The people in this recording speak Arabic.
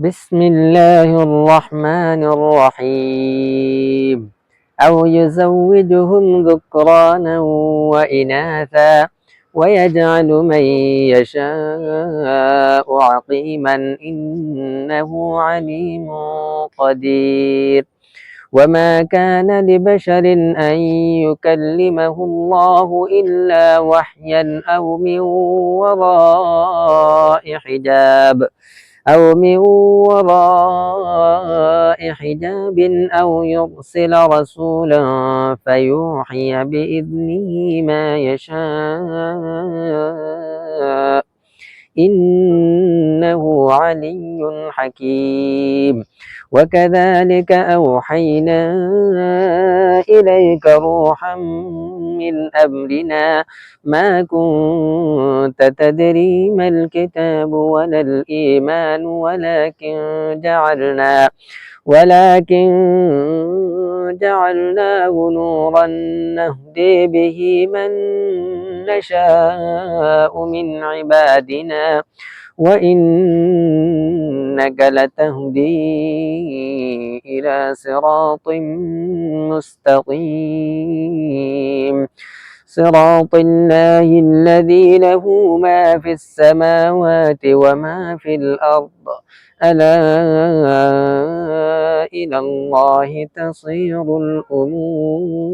بسم الله الرحمن الرحيم أو يزوجهم ذكرانا وإناثا ويجعل من يشاء عقيما إنه عليم قدير وما كان لبشر أن يكلمه الله إلا وحيا أو من وراء حجاب أو يرسل رسولا فيوحي بإذنه ما يشاء إنه علي حكيم وكذلك أوحينا إليك روحا من أمرنا ما كنت تدري ما الكتاب ولا الإيمان ولكن جعلناه نورا نهدي به من نشاء من عبادنا وإنك لتهدي إلى صراط مستقيم صراط الله الذي له ما في السماوات وما في الأرض ألا إلى الله تصير الأمور.